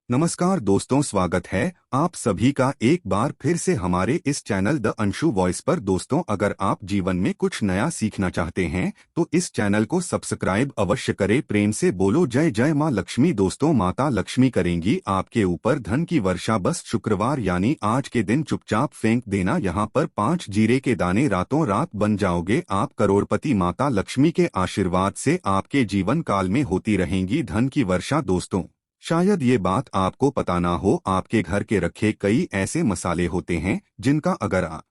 नमस्कार दोस्तों, स्वागत है आप सभी का एक बार फिर से हमारे इस चैनल द अंशु वॉइस पर। दोस्तों, अगर आप जीवन में कुछ नया सीखना चाहते हैं तो इस चैनल को सब्सक्राइब अवश्य करें। प्रेम से बोलो जय जय माँ लक्ष्मी। दोस्तों, माता लक्ष्मी करेंगी आपके ऊपर धन की वर्षा। बस शुक्रवार यानी आज के दिन चुपचाप फेंक देना यहाँ पर 5 जीरे के दाने, रातों रात बन जाओगे आप करोड़पति। माता लक्ष्मी के आशीर्वाद से आपके जीवन काल में होती रहेंगी धन की वर्षा। दोस्तों, शायद ये बात आपको पता ना हो, आपके घर के रखे कई ऐसे मसाले होते हैं जिनका अगर आप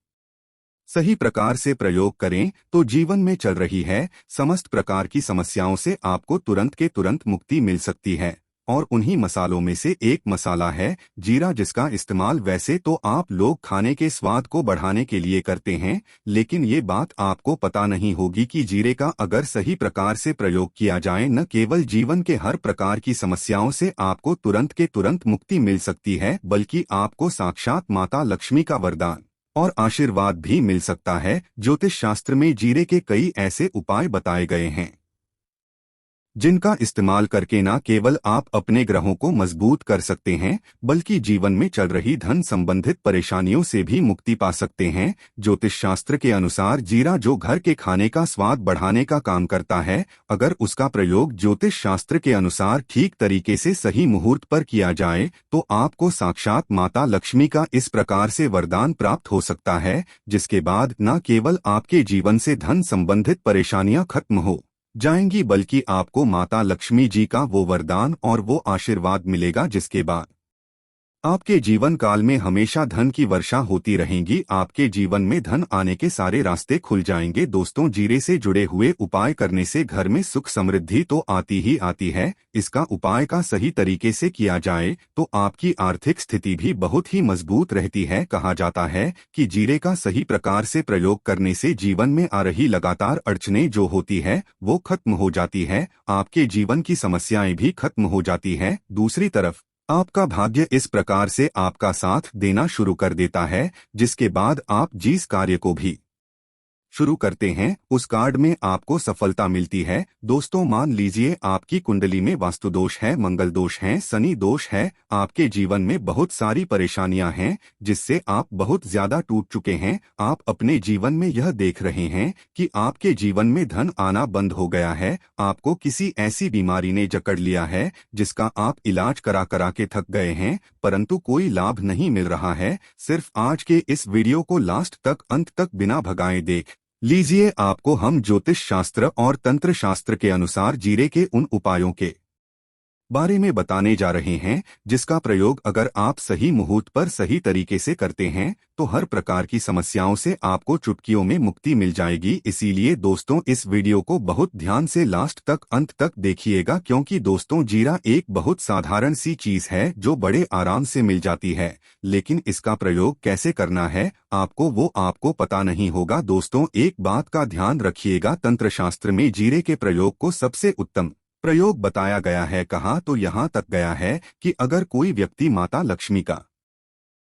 सही प्रकार से प्रयोग करें तो जीवन में चल रही है समस्त प्रकार की समस्याओं से आपको तुरंत के तुरंत मुक्ति मिल सकती है। और उन्हीं मसालों में से एक मसाला है जीरा, जिसका इस्तेमाल वैसे तो आप लोग खाने के स्वाद को बढ़ाने के लिए करते हैं, लेकिन ये बात आपको पता नहीं होगी कि जीरे का अगर सही प्रकार से प्रयोग किया जाए, न केवल जीवन के हर प्रकार की समस्याओं से आपको तुरंत के तुरंत मुक्ति मिल सकती है, बल्कि आपको साक्षात माता लक्ष्मी का वरदान और आशीर्वाद भी मिल सकता है। ज्योतिष शास्त्र में जीरे के कई ऐसे उपाय बताए गए हैं जिनका इस्तेमाल करके न केवल आप अपने ग्रहों को मजबूत कर सकते हैं, बल्कि जीवन में चल रही धन संबंधित परेशानियों से भी मुक्ति पा सकते हैं। ज्योतिष शास्त्र के अनुसार जीरा जो घर के खाने का स्वाद बढ़ाने का काम करता है, अगर उसका प्रयोग ज्योतिष शास्त्र के अनुसार ठीक तरीके से सही मुहूर्त पर किया जाए तो आपको साक्षात माता लक्ष्मी का इस प्रकार से वरदान प्राप्त हो सकता है, जिसके बाद न केवल आपके जीवन से धन संबंधित परेशानियां खत्म हो जाएंगी, बल्कि आपको माता लक्ष्मी जी का वो वरदान और वो आशीर्वाद मिलेगा जिसके बाद आपके जीवन काल में हमेशा धन की वर्षा होती रहेगी। आपके जीवन में धन आने के सारे रास्ते खुल जाएंगे। दोस्तों, जीरे से जुड़े हुए उपाय करने से घर में सुख समृद्धि तो आती ही आती है, इसका उपाय का सही तरीके से किया जाए तो आपकी आर्थिक स्थिति भी बहुत ही मजबूत रहती है। कहा जाता है कि जीरे का सही प्रकार से प्रयोग करने से जीवन में आ रही लगातार अड़चनें जो होती है वो खत्म हो जाती है, आपके जीवन की समस्याएं भी खत्म हो जाती है। दूसरी तरफ आपका भाग्य इस प्रकार से आपका साथ देना शुरू कर देता है, जिसके बाद आप जिस कार्य को भी शुरू करते हैं उस कार्ड में आपको सफलता मिलती है। दोस्तों, मान लीजिए आपकी कुंडली में वास्तु दोष है, मंगल दोष है, शनि दोष है, आपके जीवन में बहुत सारी परेशानियां हैं जिससे आप बहुत ज्यादा टूट चुके हैं। आप अपने जीवन में यह देख रहे हैं कि आपके जीवन में धन आना बंद हो गया है, आपको किसी ऐसी बीमारी ने जकड़ लिया है जिसका आप इलाज करा करा के थक गए हैं, परंतु कोई लाभ नहीं मिल रहा है। सिर्फ आज के इस वीडियो को लास्ट तक, अंत तक बिना भगाए देख लीजिए। आपको हम ज्योतिष शास्त्र और तंत्र शास्त्र के अनुसार जीरे के उन उपायों के बारे में बताने जा रहे हैं जिसका प्रयोग अगर आप सही मुहूर्त पर सही तरीके से करते हैं तो हर प्रकार की समस्याओं से आपको चुटकियों में मुक्ति मिल जाएगी। इसीलिए दोस्तों, इस वीडियो को बहुत ध्यान से लास्ट तक, अंत तक देखिएगा, क्योंकि दोस्तों जीरा एक बहुत साधारण सी चीज है जो बड़े आराम से मिल जाती है, लेकिन इसका प्रयोग कैसे करना है वो आपको पता नहीं होगा। दोस्तों, एक बात का ध्यान रखिएगा, तंत्र शास्त्र में जीरे के प्रयोग को सबसे उत्तम प्रयोग बताया गया है। कहा तो यहाँ तक गया है कि अगर कोई व्यक्ति माता लक्ष्मी का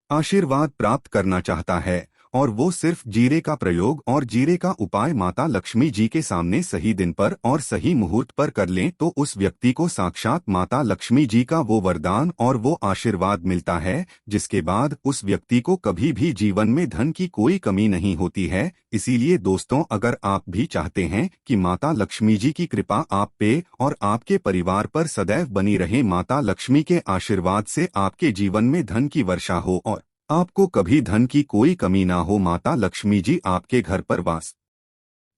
आशीर्वाद प्राप्त करना चाहता है और वो सिर्फ जीरे का प्रयोग और जीरे का उपाय माता लक्ष्मी जी के सामने सही दिन पर और सही मुहूर्त पर कर लें तो उस व्यक्ति को साक्षात माता लक्ष्मी जी का वो वरदान और वो आशीर्वाद मिलता है, जिसके बाद उस व्यक्ति को कभी भी जीवन में धन की कोई कमी नहीं होती है। इसीलिए दोस्तों, अगर आप भी चाहते हैं कि माता लक्ष्मी जी की कृपा आप पे और आपके परिवार पर सदैव बनी रहे, माता लक्ष्मी के आशीर्वाद से आपके जीवन में धन की वर्षा हो और आपको कभी धन की कोई कमी ना हो, माता लक्ष्मी जी आपके घर पर वास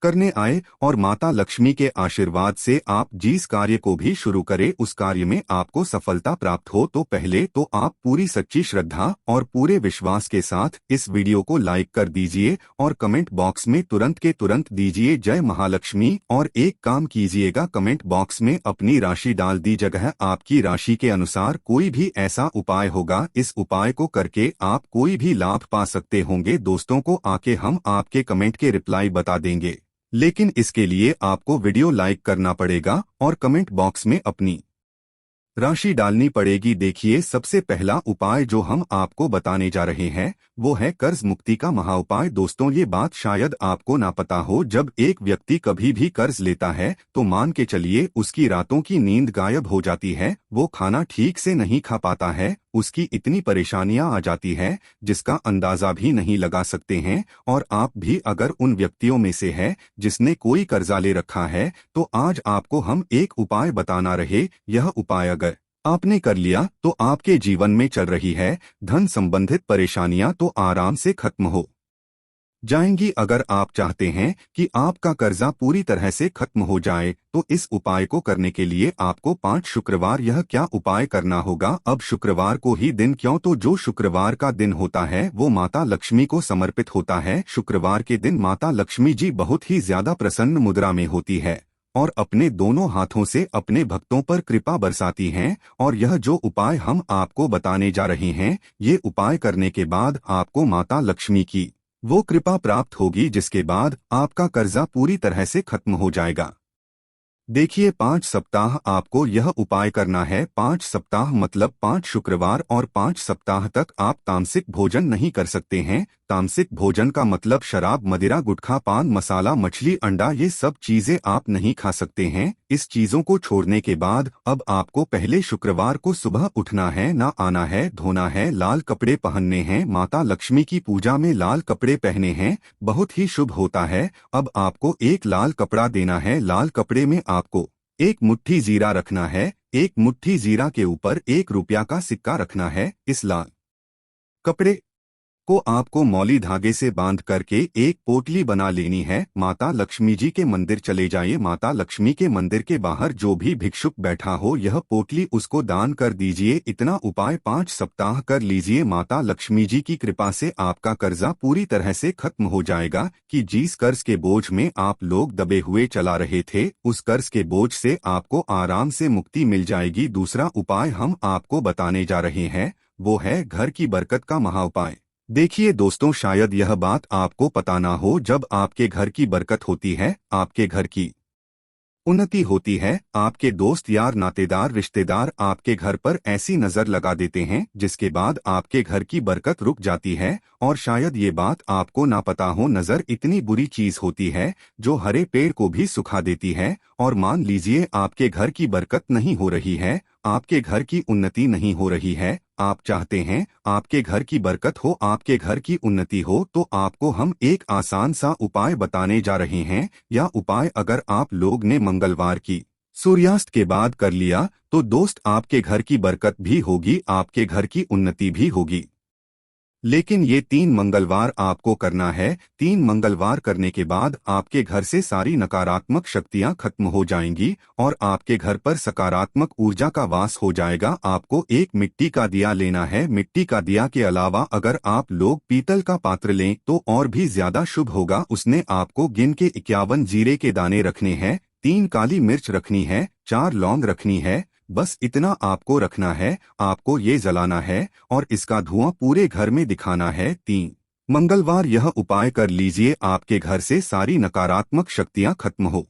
करने आए और माता लक्ष्मी के आशीर्वाद से आप जिस कार्य को भी शुरू करें उस कार्य में आपको सफलता प्राप्त हो, तो पहले तो आप पूरी सच्ची श्रद्धा और पूरे विश्वास के साथ इस वीडियो को लाइक कर दीजिए और कमेंट बॉक्स में तुरंत के तुरंत दीजिए जय महालक्ष्मी। और एक काम कीजिएगा, कमेंट बॉक्स में अपनी राशि डाल दी, जगह आपकी राशि के अनुसार कोई भी ऐसा उपाय होगा, इस उपाय को करके आप कोई भी लाभ पा सकते होंगे। दोस्तों को आके हम आपके कमेंट के रिप्लाई बता देंगे, लेकिन इसके लिए आपको वीडियो लाइक करना पड़ेगा और कमेंट बॉक्स में अपनी राशि डालनी पड़ेगी। देखिए, सबसे पहला उपाय जो हम आपको बताने जा रहे हैं वो है कर्ज मुक्ति का महाउपाय। दोस्तों, ये बात शायद आपको ना पता हो, जब एक व्यक्ति कभी भी कर्ज लेता है तो मान के चलिए उसकी रातों की नींद गायब हो जाती है, वो खाना ठीक से नहीं खा पाता है, उसकी इतनी परेशानियां आ जाती है जिसका अंदाजा भी नहीं लगा सकते हैं। और आप भी अगर उन व्यक्तियों में से है जिसने कोई कर्जा ले रखा है, तो आज आपको हम एक उपाय बताना रहे। यह उपाय अगर आपने कर लिया तो आपके जीवन में चल रही है धन संबंधित परेशानियां तो आराम से खत्म हो जाएंगी। अगर आप चाहते हैं कि आपका कर्जा पूरी तरह से खत्म हो जाए तो इस उपाय को करने के लिए आपको 5 शुक्रवार यह क्या उपाय करना होगा। अब शुक्रवार को ही दिन क्यों, तो जो शुक्रवार का दिन होता है वो माता लक्ष्मी को समर्पित होता है। शुक्रवार के दिन माता लक्ष्मी जी बहुत ही ज्यादा प्रसन्न मुद्रा में होती है और अपने दोनों हाथों से अपने भक्तों पर कृपा बरसाती हैं। और यह जो उपाय हम आपको बताने जा रहे हैं, ये उपाय करने के बाद आपको माता लक्ष्मी की वो कृपा प्राप्त होगी जिसके बाद आपका कर्जा पूरी तरह से खत्म हो जाएगा। देखिए, 5 सप्ताह आपको यह उपाय करना है। 5 सप्ताह मतलब 5 शुक्रवार और 5 सप्ताह तक आप तामसिक भोजन नहीं कर सकते हैं। तामसिक भोजन का मतलब शराब, मदिरा, गुटखा, पान मसाला, मछली, अंडा, ये सब चीजें आप नहीं खा सकते हैं। इस चीजों को छोड़ने के बाद अब आपको पहले शुक्रवार को सुबह उठना है, ना आना है, धोना है, लाल कपड़े पहनने हैं, माता लक्ष्मी की पूजा में लाल कपड़े पहने हैं, बहुत ही शुभ होता है। अब आपको एक लाल कपड़ा देना है, लाल कपड़े में आपको एक मुट्ठी जीरा रखना है, एक मुट्ठी जीरा के ऊपर 1 रुपया का सिक्का रखना है। इस लाल कपड़े को आपको मौली धागे से बांध करके एक पोटली बना लेनी है। माता लक्ष्मी जी के मंदिर चले जाइए, माता लक्ष्मी के मंदिर के बाहर जो भी भिक्षुक बैठा हो यह पोटली उसको दान कर दीजिए। इतना उपाय 5 सप्ताह कर लीजिए, माता लक्ष्मी जी की कृपा से आपका कर्जा पूरी तरह से खत्म हो जाएगा। कि जिस कर्ज के बोझ में आप लोग दबे हुए चला रहे थे, उस कर्ज के बोझ से आपको आराम से मुक्ति मिल जाएगी। दूसरा उपाय हम आपको बताने जा रहे हैं वो है घर की बरकत का महाउपाय। देखिए दोस्तों, शायद यह बात आपको पता ना हो, जब आपके घर की बरकत होती है, आपके घर की उन्नति होती है, आपके दोस्त यार नातेदार रिश्तेदार आपके घर पर ऐसी नजर लगा देते हैं जिसके बाद आपके घर की बरकत रुक जाती है। और शायद ये बात आपको ना पता हो, नजर इतनी बुरी चीज होती है जो हरे पेड़ को भी सुखा देती है। और मान लीजिए आपके घर की बरकत नहीं हो रही है, आपके घर की उन्नति नहीं हो रही है, आप चाहते हैं आपके घर की बरकत हो, आपके घर की उन्नति हो, तो आपको हम एक आसान सा उपाय बताने जा रहे हैं। यह उपाय अगर आप लोग ने मंगलवार की सूर्यास्त के बाद कर लिया तो दोस्त आपके घर की बरकत भी होगी, आपके घर की उन्नति भी होगी। लेकिन ये 3 मंगलवार आपको करना है। 3 मंगलवार करने के बाद आपके घर से सारी नकारात्मक शक्तियां खत्म हो जाएंगी और आपके घर पर सकारात्मक ऊर्जा का वास हो जाएगा। आपको एक मिट्टी का दिया लेना है। मिट्टी का दिया के अलावा अगर आप लोग पीतल का पात्र लें तो और भी ज्यादा शुभ होगा। उसने आपको गिन के 51 जीरे के दाने रखने हैं, 3 काली मिर्च रखनी है, 4 लौंग रखनी है। बस इतना आपको रखना है, आपको ये जलाना है और इसका धुआं पूरे घर में दिखाना है। 3 मंगलवार यह उपाय कर लीजिए, आपके घर से सारी नकारात्मक शक्तियां खत्म हो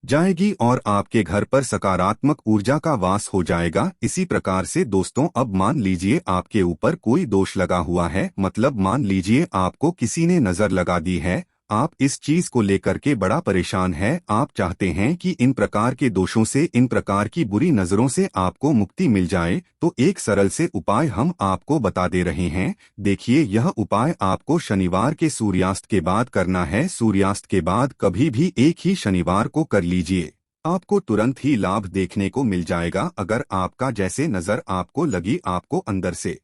जाएगी और आपके घर पर सकारात्मक ऊर्जा का वास हो जाएगा। इसी प्रकार से दोस्तों, अब मान लीजिए आपके ऊपर कोई दोष लगा हुआ है, मतलब मान लीजिए आपको किसी ने नजर लगा दी है, आप इस चीज को लेकर के बड़ा परेशान है, आप चाहते हैं कि इन प्रकार के दोषों से, इन प्रकार की बुरी नजरों से आपको मुक्ति मिल जाए, तो एक सरल से उपाय हम आपको बता दे रहे हैं। देखिए, यह उपाय आपको शनिवार के सूर्यास्त के बाद करना है। सूर्यास्त के बाद कभी भी एक ही शनिवार को कर लीजिए, आपको तुरंत ही लाभ देखने को मिल जाएगा। अगर आपका जैसे नजर आपको लगी, आपको अंदर से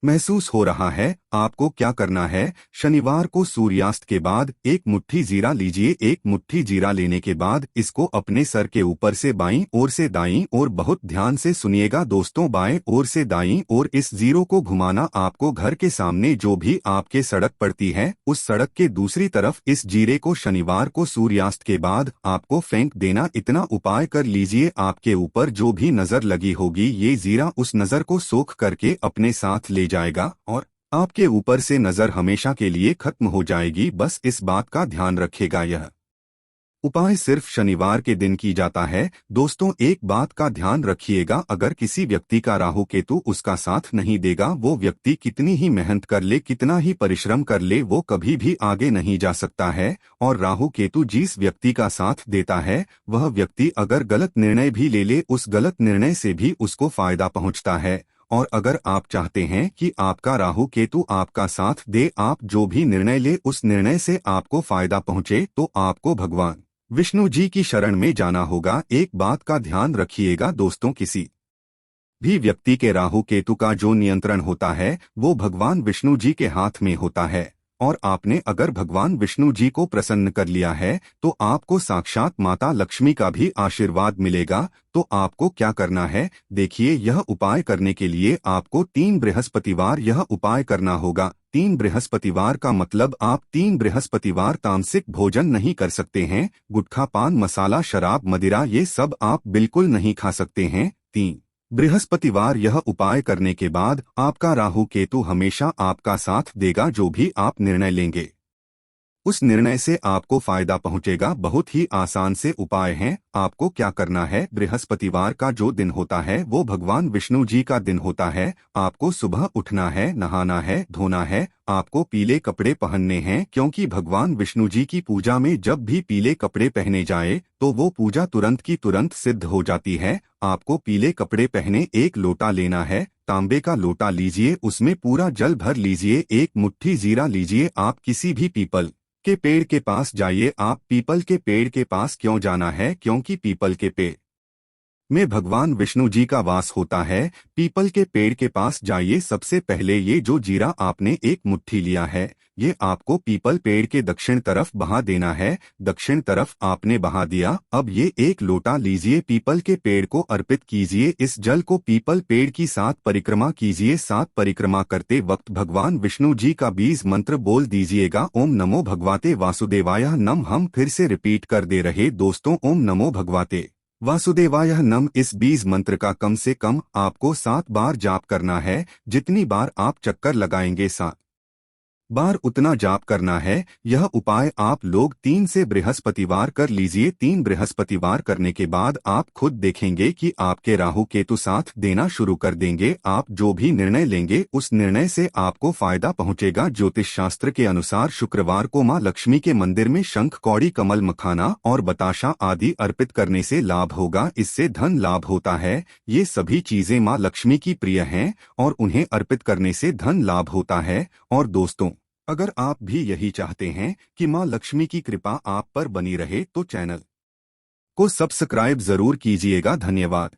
महसूस हो रहा है, आपको क्या करना है, शनिवार को सूर्यास्त के बाद एक मुट्ठी जीरा लीजिए। एक मुट्ठी जीरा लेने के बाद इसको अपने सर के ऊपर से बाईं ओर से दाईं ओर, बहुत ध्यान से सुनिएगा दोस्तों, बाएं ओर से दाईं ओर इस जीरो को घुमाना। आपको घर के सामने जो भी आपके सड़क पड़ती है, उस सड़क के दूसरी तरफ इस जीरे को शनिवार को सूर्यास्त के बाद आपको फेंक देना। इतना उपाय कर लीजिए, आपके ऊपर जो भी नजर लगी होगी, ये जीरा उस नजर को सोख करके अपने साथ ले जाएगा और आपके ऊपर से नजर हमेशा के लिए खत्म हो जाएगी। बस इस बात का ध्यान रखेगा। यह उपाय सिर्फ शनिवार के दिन की जाता है। दोस्तों, एक बात का ध्यान रखिएगा, अगर किसी व्यक्ति का राहु केतु उसका साथ नहीं देगा, वो व्यक्ति कितनी ही मेहनत कर ले, कितना ही परिश्रम कर ले, वो कभी भी आगे नहीं जा सकता है। और राहु केतु जिस व्यक्ति का साथ देता है, वह व्यक्ति अगर गलत निर्णय भी ले ले, उस गलत निर्णय से भी उसको फायदा पहुंचता है। और अगर आप चाहते हैं कि आपका राहु केतु आपका साथ दे, आप जो भी निर्णय ले उस निर्णय से आपको फायदा पहुंचे, तो आपको भगवान विष्णु जी की शरण में जाना होगा। एक बात का ध्यान रखिएगा दोस्तों, किसी भी व्यक्ति के राहु केतु का जो नियंत्रण होता है वो भगवान विष्णु जी के हाथ में होता है। और आपने अगर भगवान विष्णु जी को प्रसन्न कर लिया है तो आपको साक्षात माता लक्ष्मी का भी आशीर्वाद मिलेगा। तो आपको क्या करना है, देखिए, यह उपाय करने के लिए आपको 3 बृहस्पतिवार यह उपाय करना होगा। 3 बृहस्पतिवार का मतलब आप 3 बृहस्पतिवार तामसिक भोजन नहीं कर सकते हैं। गुटखा, पान मसाला, शराब, मदिरा, ये सब आप बिल्कुल नहीं खा सकते हैं। 3 बृहस्पतिवार यह उपाय करने के बाद आपका राहु केतु हमेशा आपका साथ देगा। जो भी आप निर्णय लेंगे उस निर्णय से आपको फायदा पहुंचेगा। बहुत ही आसान से उपाय हैं। आपको क्या करना है, बृहस्पतिवार का जो दिन होता है वो भगवान विष्णु जी का दिन होता है। आपको सुबह उठना है, नहाना है, धोना है, आपको पीले कपड़े पहनने हैं, क्योंकि भगवान विष्णु जी की पूजा में जब भी पीले कपड़े पहने जाए तो वो पूजा तुरंत की तुरंत सिद्ध हो जाती है। आपको पीले कपड़े पहने एक लोटा लेना है, तांबे का लोटा लीजिए, उसमें पूरा जल भर लीजिए, एक मुट्ठी जीरा लीजिए। आप किसी भी पीपल के पेड़ के पास जाइए। आप पीपल के पेड़ के पास क्यों जाना है, क्योंकि पीपल के पेड़ में भगवान विष्णु जी का वास होता है। पीपल के पेड़ के पास जाइए। सबसे पहले ये जो जीरा आपने एक मुट्ठी लिया है, ये आपको पीपल पेड़ के दक्षिण तरफ बहा देना है। दक्षिण तरफ आपने बहा दिया। अब ये एक लोटा लीजिए, पीपल के पेड़ को अर्पित कीजिए। इस जल को पीपल पेड़ की 7 परिक्रमा कीजिए। 7 परिक्रमा करते वक्त भगवान विष्णु जी का 20 मंत्र बोल दीजिएगा। ओम नमो भगवते वासुदेवाय नम। हम फिर से रिपीट कर दे रहे दोस्तों, ओम नमो भगवते वासुदेवाय नम। इस 20 मंत्र का कम से कम आपको 7 बार जाप करना है। जितनी बार आप चक्कर लगाएंगे 7 बार उतना जाप करना है। यह उपाय आप लोग 3 से बृहस्पतिवार कर लीजिए। 3 बृहस्पतिवार करने के बाद आप खुद देखेंगे कि आपके राहु केतु साथ देना शुरू कर देंगे। आप जो भी निर्णय लेंगे उस निर्णय से आपको फायदा पहुंचेगा। ज्योतिष शास्त्र के अनुसार शुक्रवार को मां लक्ष्मी के मंदिर में शंख, कौड़ी, कमल, मखाना और बताशा आदि अर्पित करने से लाभ होगा। इससे धन लाभ होता है। ये सभी चीजें मां लक्ष्मी की प्रिय हैं और उन्हें अर्पित करने से धन लाभ होता है। और दोस्तों, अगर आप भी यही चाहते हैं कि मां लक्ष्मी की कृपा आप पर बनी रहे तो चैनल को सब्सक्राइब जरूर कीजिएगा। धन्यवाद।